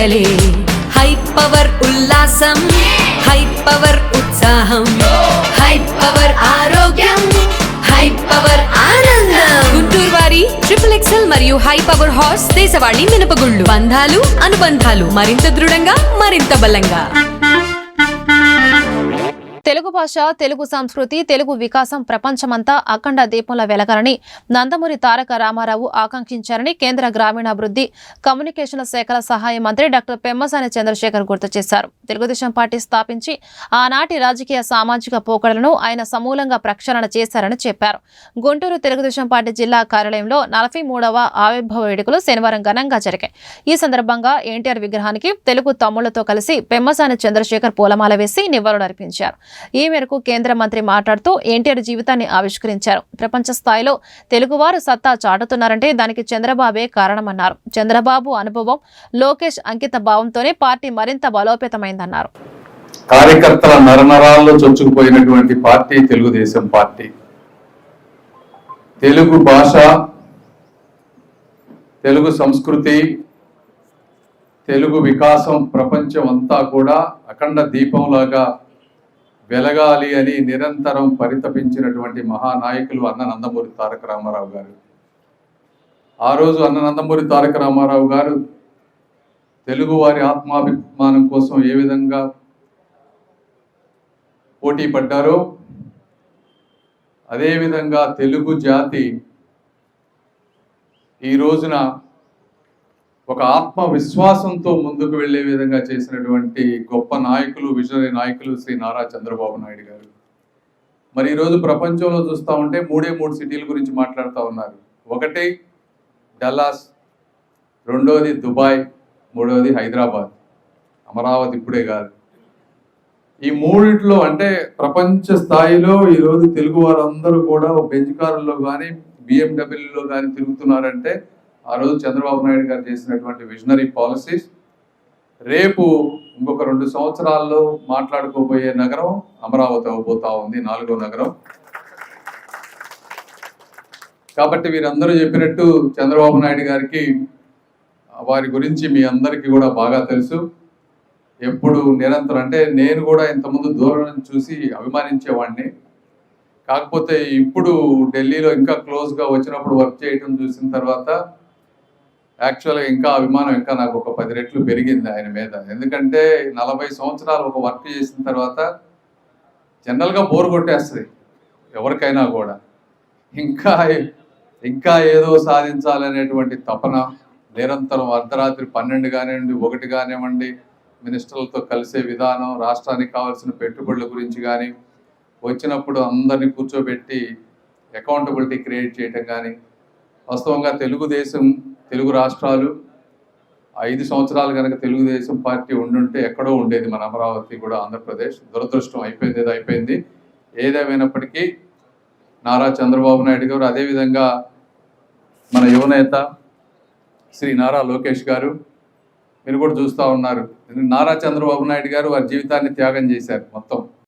పండగలే high power ఉల్లాసం high power ఉత్సాహం high power ఆరోగ్యం హై పవర్ ఆనందం గుంటూరు వారి XXL మరియు హై పవర్ హార్స్ దేశవాళీ మినపగుళ్ళు బంధాలు అనుబంధాలు మరింత దృఢంగా మరింత బలంగా తెలుగు భాష తెలుగు సంస్కృతి తెలుగు వికాసం ప్రపంచమంతా అఖండ దీపంలో వెలగాలని నందమూరి తారక రామారావు ఆకాంక్షించారని కేంద్ర గ్రామీణాభివృద్ధి కమ్యూనికేషన్ల శాఖల సహాయ మంత్రి డాక్టర్ పెమ్మసాని చంద్రశేఖర్ గుర్తు చేశారు. తెలుగుదేశం పార్టీ స్థాపించి ఆనాటి రాజకీయ సామాజిక పోకడలను ఆయన సమూలంగా ప్రక్షాళన చేశారని చెప్పారు. గుంటూరు తెలుగుదేశం పార్టీ జిల్లా కార్యాలయంలో 43వ ఆవిర్భావ వేడుకలు శనివారం ఘనంగా జరిగాయి. ఈ సందర్భంగా ఎన్టీఆర్ విగ్రహానికి తెలుగు తమ్ముళ్లతో కలిసి పెమ్మసాని చంద్రశేఖర్ పూలమాల వేసి నివాళులర్పించారు. ఈ మేరకు కేంద్ర మంత్రి మాట్లాడుతూ ఎన్టీఆర్ జీవితాన్ని ఆవిష్కరించారు. ప్రపంచ స్థాయిలో తెలుగువారు సత్తా చాటుతున్నారంటే దానికి చంద్రబాబే కారణమన్నారు. చంద్రబాబు అనుభవం, లోకేష్ అంకిత భావంతోనే పార్టీ మరింత బలోపేతమైందన్నారు. కార్యకర్తల నరనరాల్లో చొచ్చుకుపోయినటువంటి పార్టీ తెలుగుదేశం పార్టీ. తెలుగు భాష, తెలుగు సంస్కృతి, తెలుగు వికాసం ప్రపంచం అంతా కూడా అఖండ దీపంలాగా వెలగాలి అని నిరంతరం పరితపించినటువంటి మహానాయకులు అన్న నందమూరి తారక రామారావు గారు. ఆ రోజు అన్న నందమూరి తారక రామారావు గారు తెలుగు వారి ఆత్మాభిమానం కోసం ఏ విధంగా పోటీ పడ్డారో అదేవిధంగా తెలుగు జాతి ఈ రోజున ఒక ఆత్మవిశ్వాసంతో ముందుకు వెళ్లే విధంగా చేసినటువంటి గొప్ప నాయకులు, విజనరీ నాయకులు శ్రీ నారా చంద్రబాబు నాయుడు గారు. మరి ఈరోజు ప్రపంచంలో చూస్తూ ఉంటే మూడు సిటీల గురించి మాట్లాడుతూ ఉన్నారు. ఒకటి డల్లాస్, రెండోది దుబాయ్, మూడోది హైదరాబాద్. అమరావతి ఇప్పుడే కాదు. ఈ మూడిట్లో అంటే ప్రపంచ స్థాయిలో ఈరోజు తెలుగు వారందరూ కూడా బెంజ్ కారుల్లో కానీ BMW కానీ తిరుగుతున్నారంటే ఆ రోజు చంద్రబాబు నాయుడు గారు చేసినటువంటి విజనరీ పాలసీస్. రేపు ఇంకొక 2 సంవత్సరాల్లో మాట్లాడుకోబోయే నగరం అమరావతి అవబోతా ఉంది, 4వ నగరం. కాబట్టి వీరందరూ చెప్పినట్టు చంద్రబాబు నాయుడు గారికి వారి గురించి మీ అందరికీ కూడా బాగా తెలుసు. ఎప్పుడు నిరంతరం అంటే నేను కూడా ఇంతకుముందు దూరం నుంచి చూసి అభిమానించేవాడిని. కాకపోతే ఇప్పుడు ఢిల్లీలో ఇంకా క్లోజ్గా వచ్చినప్పుడు వర్క్ చేయడం చూసిన తర్వాత యాక్చువల్గా ఇంకా అభిమానం ఇంకా నాకు ఒక 10 రెట్లు పెరిగింది ఆయన మీద. ఎందుకంటే 40 సంవత్సరాలు ఒక వర్క్ చేసిన తర్వాత జనరల్గా బోర్ కొట్టేస్తుంది ఎవరికైనా కూడా. ఇంకా ఏదో సాధించాలనేటువంటి తపన నిరంతరం అర్ధరాత్రి 12 కానివ్వండి, 1 కానివ్వండి, మినిస్టర్లతో కలిసే విధానం, రాష్ట్రానికి కావాల్సిన పెట్టుబడుల గురించి కానీ, వచ్చినప్పుడు అందరినీ కూర్చోబెట్టి అకౌంటబిలిటీ క్రియేట్ చేయటం కానీ. వాస్తవంగా తెలుగుదేశం, తెలుగు రాష్ట్రాలు 5 సంవత్సరాలు కనుక తెలుగుదేశం పార్టీ ఉండుంటే ఎక్కడో ఉండేది మన అమరావతి కూడా, ఆంధ్రప్రదేశ్. దురదృష్టం అయిపోయింది, ఏదో అయిపోయింది. ఏదేమైనప్పటికీ నారా చంద్రబాబు నాయుడు గారు, అదేవిధంగా మన యువనేత శ్రీ నారా లోకేష్ గారు, మీరు కూడా చూస్తూ ఉన్నారు. నారా చంద్రబాబు నాయుడు గారు వారి జీవితాన్ని త్యాగం చేశారు మొత్తం.